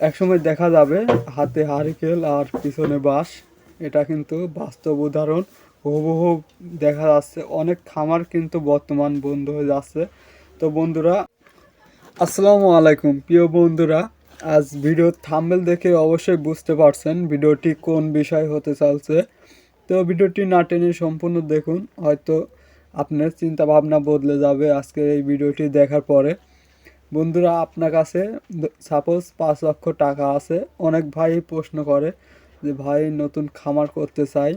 একসময় দেখা যাবে হাতে হারিকেল আর পিছনে বাঁশ। এটা কিন্তু বাস্তব উদাহরণ। হুবহু দেখা যাচ্ছে অনেক খামার কিন্তু বর্তমান বন্ধ হয়ে যাচ্ছে। তো বন্ধুরা, আসসালামু আলাইকুম প্রিয় বন্ধুরা। আজ ভিডিও থাম্বনেল দেখে অবশ্যই বুঝতে পারছেন ভিডিওটি কোন বিষয় হতে চলছে। তো ভিডিওটি না টেনে সম্পূর্ণ দেখুন, হয়তো আপনার চিন্তা ভাবনা বদলে যাবে আজকের এই ভিডিওটি দেখার পরে। বন্ধুরা, আপনার কাছে সাপোজ 5 লক্ষ টাকা আছে। অনেক ভাই প্রশ্ন করে যে ভাই নতুন খামার করতে চাই,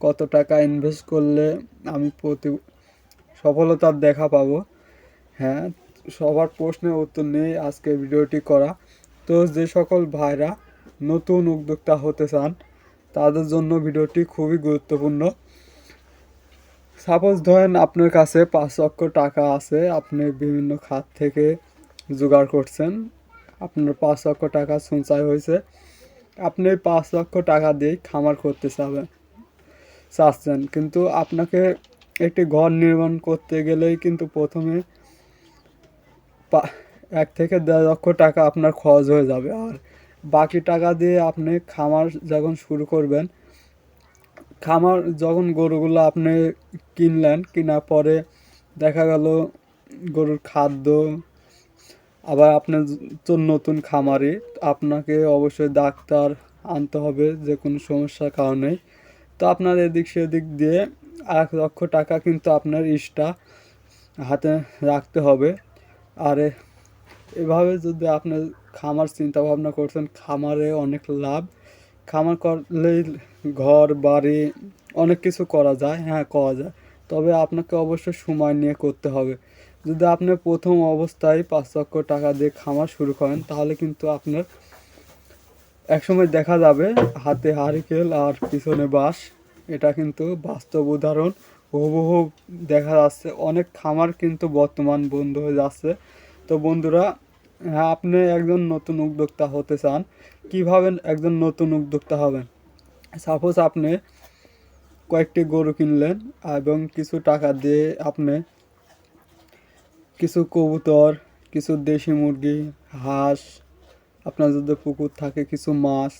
কত টাকা ইনভেস্ট করলে আমি সফলতার দেখা পাবো। হ্যাঁ, সবার প্রশ্নের উত্তর নিয়ে আজকে ভিডিওটি করা। তো যে সকল ভাইরা নতুন উদ্যোক্তা হতে চান তাদের জন্য ভিডিওটি খুবই গুরুত্বপূর্ণ। সাপোজ ধরেন আপনার কাছে 5 লক্ষ টাকা আছে, আপনি বিভিন্ন খাত থেকে জোগাড় করছেন, আপনার 5 লক্ষ টাকা সঞ্চয় হয়েছে, আপনি 5 লক্ষ টাকা দিয়ে খামার করতে চাচ্ছেন, কিন্তু আপনাকে একটি ঘর নির্মাণ করতে গেলেই কিন্তু প্রথমে 1 থেকে 1.5 লক্ষ টাকা আপনার খরচ হয়ে যাবে। আর বাকি টাকা দিয়ে আপনি খামার যখন শুরু করবেন, খামার যখন গরুগুলো আপনি কিনলেন, কেনার পরে দেখা গেল গরুর খাদ্য, আবার আপনার তো নতুন খামারে আপনাকে অবশ্যই ডাক্তার আনতে হবে যে কোনো সমস্যার কারণে। তো আপনার এদিক সেদিক দিয়ে 1 লক্ষ টাকা কিন্তু আপনার এক্সট্রা হাতে রাখতে হবে। আর এভাবে যদি আপনার খামার চিন্তা ভাবনা করছেন, খামারে অনেক লাভ। খামার করলেই ঘর বাড়ি অনেক কিছু করা যায়, হ্যাঁ করা যায়, তবে আপনাকে অবশ্যই সময় নিয়ে করতে হবে। যদি আপনি প্রথম অবস্থায় 5 লক্ষ টাকা দিয়ে খামার শুরু করেন, তাহলে কিন্তু আপনার একসময় দেখা যাবে হাতে হারিকেল আর পিছনে বাঁশ। এটা কিন্তু বাস্তব উদাহরণ। হুবহু দেখা যাচ্ছে অনেক খামার কিন্তু বর্তমান বন্ধ হয়ে যাচ্ছে। তো বন্ধুরা, হ্যাঁ, আপনি একজন নতুন উদ্যোক্তা হতে চান, কিভাবে একজন নতুন উদ্যোক্তা হবেন? সাপোজ আপনি কয়েকটি গরু কিনলেন এবং কিছু টাকা দিয়ে আপনি কিছু কবুতর, কিছু দেশি মুরগি, হাঁস, আপনার যদি পুকুর থাকে কিছু মাছ,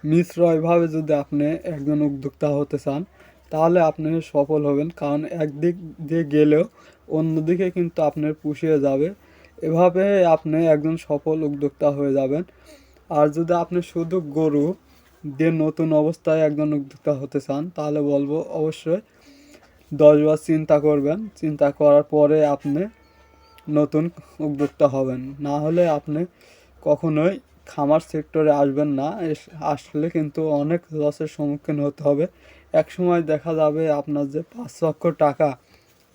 মিশ্র এভাবে যদি আপনি একজন উদ্যোক্তা হতে চান, তাহলে আপনি সফল হবেন। কারণ একদিক দিয়ে গেলেও অন্যদিকে কিন্তু আপনার পুষিয়ে যাবে। এভাবে আপনি একজন সফল উদ্যোক্তা হয়ে যাবেন। আর যদি আপনি শুধু গরু দিয়ে নতুন অবস্থায় একজন উদ্যোক্তা হতে চান, তাহলে বলবো অবশ্যই 10 বার চিন্তা করবেন। চিন্তা করার পরে আপনি নতুন উদ্যোক্তা হবেন, না হলে আপনি কখনোই খামার সেক্টরে আসবেন না। আসলে কিন্তু অনেক লসের সম্মুখীন হতে হবে। এক সময় দেখা যাবে আপনার যে 5 লক্ষ টাকা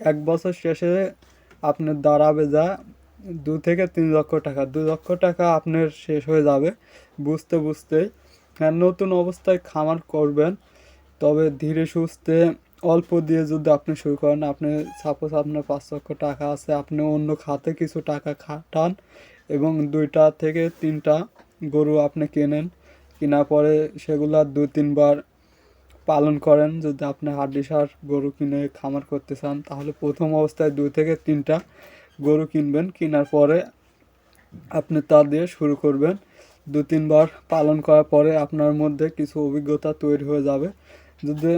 1 বছর শেষে আপনার দাঁড়াবে যা 2 থেকে 3 লক্ষ টাকা। 2 লক্ষ টাকা আপনার শেষ হয়ে যাবে বুঝতে বুঝতেই। হ্যাঁ, নতুন অবস্থায় খামার করবেন, তবে ধীরে সুস্থে অল্প দিয়ে যদি আপনি শুরু করেন। আপনি সাপোজ আপনার 5 লক্ষ টাকা আছে, আপনি অন্য খাতে কিছু টাকা খাটান এবং 2 থেকে 3টা গরু আপনি কেনেন, কেনার পরে সেগুলা 2-3 বার পালন করেন। যদি আপনি হাড্ডিসার গরু কিনে খামার করতে চান, তাহলে প্রথম অবস্থায় 2 থেকে 3টা গরু কিনবেন, কেনার পরে আপনি তা দিয়ে শুরু করবেন। 2-3 বার পালন করার পরে আপনার মধ্যে কিছু অভিজ্ঞতা তৈরি হয়ে যাবে। যদি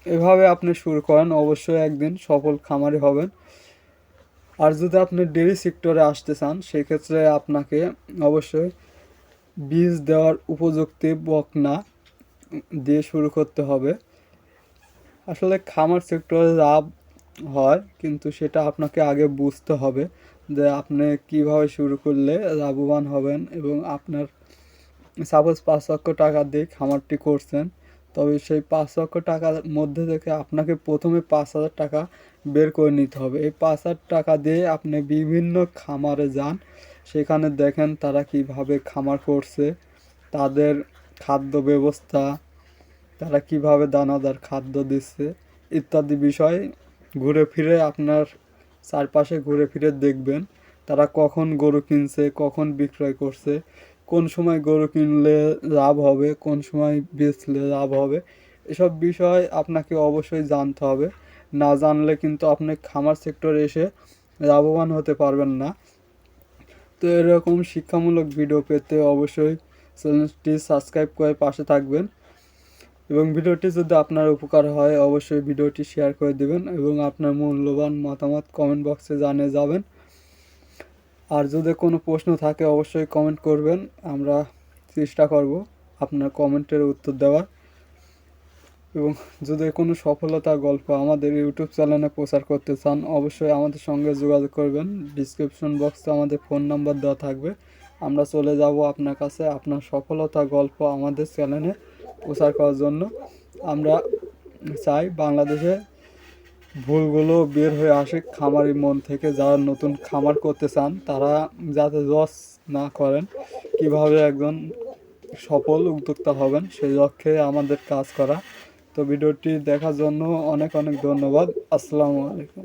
এভাবে আপনি শুরু করেন, অবশ্যই একদিন সফল খামারি হবেন। আর যদি আপনি ডেইরি সেক্টরে আসতে চান, সেক্ষেত্রে আপনাকে অবশ্যই বীজ দেওয়ার উপযুক্ত বকনা দিয়ে শুরু করতে হবে। আসলে খামার সেক্টরে লাভ হয়, কিন্তু সেটা আপনাকে আগে বুঝতে হবে যে আপনি কিভাবে শুরু করলে লাভবান হবেন। এবং আপনার সাপোজ 5 লক্ষ টাকা দিয়ে খামারটি করছেন, তবে সেই 5 লক্ষ টাকার মধ্যে থেকে আপনাকে প্রথমে 5,000 টাকা বের করে নিতে হবে। এই 5,000 টাকা দিয়ে আপনি বিভিন্ন খামারে যান, সেখানে দেখেন তারা কিভাবে খামার করছে, তাদের খাদ্য ব্যবস্থা, তারা কিভাবে দানাদার খাদ্য দিচ্ছে ইত্যাদি বিষয় ঘুরে ফিরে আপনার চারপাশে ঘুরে ফিরে দেখবেন। তারা কখন গরু কিনছে, কখন বিক্রয় করছে, কোন সময় গরু কিনলে লাভ হবে, কোন সময় বেচলে লাভ হবে, এসব বিষয় আপনাকে অবশ্যই জানতে হবে। না জানলে কিন্তু আপনি খামার সেক্টরে এসে লাভবান হতে পারবেন না। তো এরকম শিক্ষামূলক ভিডিও পেতে অবশ্যই চ্যানেলটি সাবস্ক্রাইব করে পাশে থাকবেন, এবং ভিডিওটি যদি আপনার উপকার হয় অবশ্যই ভিডিওটি শেয়ার করে দেবেন এবং আপনার মূল্যবান মতামত কমেন্ট বক্সে জানিয়ে যাবেন। আর যদি কোনো প্রশ্ন থাকে অবশ্যই কমেন্ট করবেন, আমরা চেষ্টা করব আপনার কমেন্টের উত্তর দেওয়ার। এবং যদি কোনো সফলতার গল্প আমাদের ইউটিউব চ্যানেলে প্রচার করতে চান অবশ্যই আমাদের সঙ্গে যোগাযোগ করবেন। ডিসক্রিপশন বক্সে আমাদের ফোন নাম্বার দেওয়া থাকবে, আমরা চলে যাব আপনার কাছে আপনার সফলতার গল্প আমাদের চ্যানেলে প্রচার করার জন্য। আমরা চাই বাংলাদেশে ভুলগুলো বের হয়ে আসে খামারি মন থেকে। যারা নতুন খামার করতে চান তারা যাতে লস না করেন, কিভাবে একজন সফল উদ্যোক্তা হবেন সেই লক্ষ্যে আমাদের কাজ করা। তো ভিডিওটি দেখার জন্য অনেক অনেক ধন্যবাদ। আসসালামু আলাইকুম।